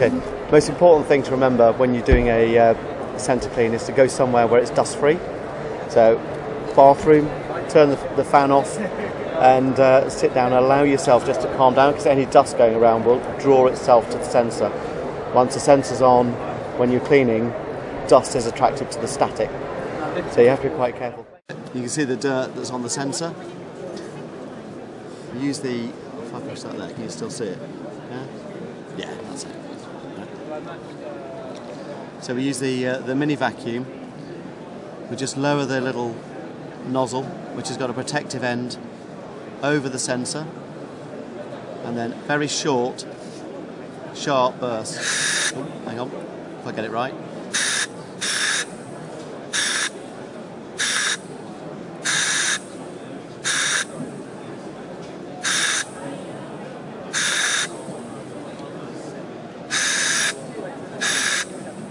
Okay, most important thing to remember when you're doing a centre clean is to go somewhere where it's dust free. So bathroom, turn the fan off and sit down and allow yourself just to calm down, because any dust going around will draw itself to the sensor. Once the sensor's on, when you're cleaning, dust is attracted to the static. So you have to be quite careful. You can see the dirt that's on the sensor. Use the, if I push that there, can you still see it? Yeah? Yeah, that's it. So we use the mini vacuum. We just lower the little nozzle, which has got a protective end, over the sensor, and then very short, sharp bursts. Oh, hang on, if I get it right.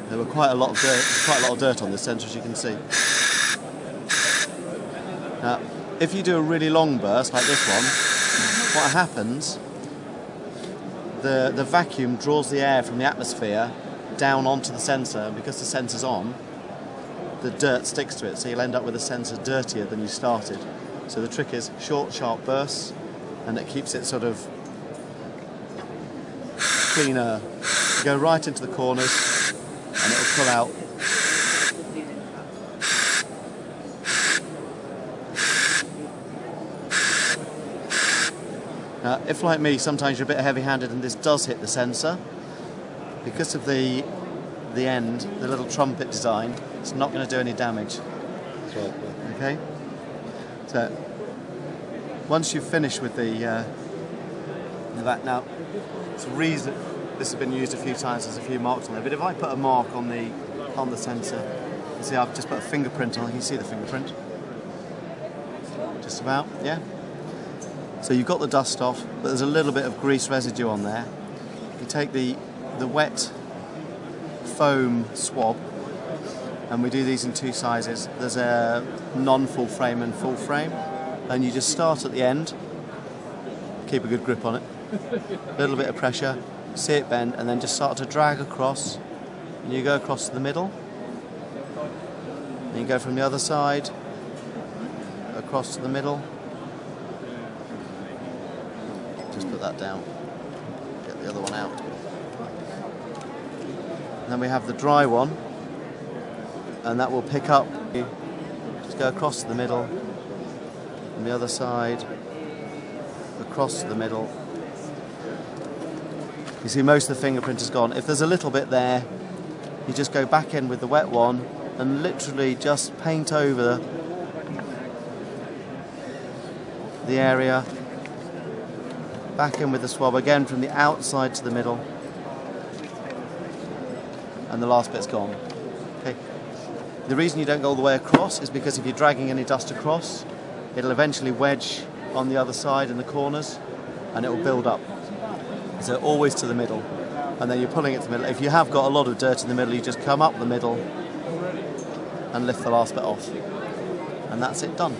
There were quite a lot of dirt on this sensor, as you can see. Now, if you do a really long burst like this one, what happens? The vacuum draws the air from the atmosphere down onto the sensor, and because the sensor's on, the dirt sticks to it, so you'll end up with a sensor dirtier than you started. So the trick is short, sharp bursts, and it keeps it sort of cleaner. You go right into the corners, and it'll pull out. Now, if like me, sometimes you're a bit heavy-handed and this does hit the sensor, because of the end, the little trumpet design, it's not going to do any damage. That's right, yeah. Okay? So, once you've finished with the that, now, it's a reason this has been used a few times, there's a few marks on there, but if I put a mark on the sensor, you see I've just put a fingerprint on, you can see the fingerprint. Just about, yeah? So you've got the dust off, but there's a little bit of grease residue on there. You take the wet foam swab, and we do these in two sizes. There's a non-full frame and full frame, and you just start at the end, keep a good grip on it, a little bit of pressure, see it bend, and then just start to drag across, and you go across to the middle, and you go from the other side, across to the middle. Just put that down, get the other one out. And then we have the dry one, and that will pick up, just go across to the middle, and the other side, across to the middle. You see most of the fingerprint is gone. If there's a little bit there, you just go back in with the wet one and literally just paint over the area. Back in with the swab again from the outside to the middle, and the last bit's gone. Okay. The reason you don't go all the way across is because if you're dragging any dust across, it'll eventually wedge on the other side in the corners, and it will build up. So always to the middle, and then you're pulling it to the middle. If you have got a lot of dirt in the middle, you just come up the middle and lift the last bit off, and that's it done.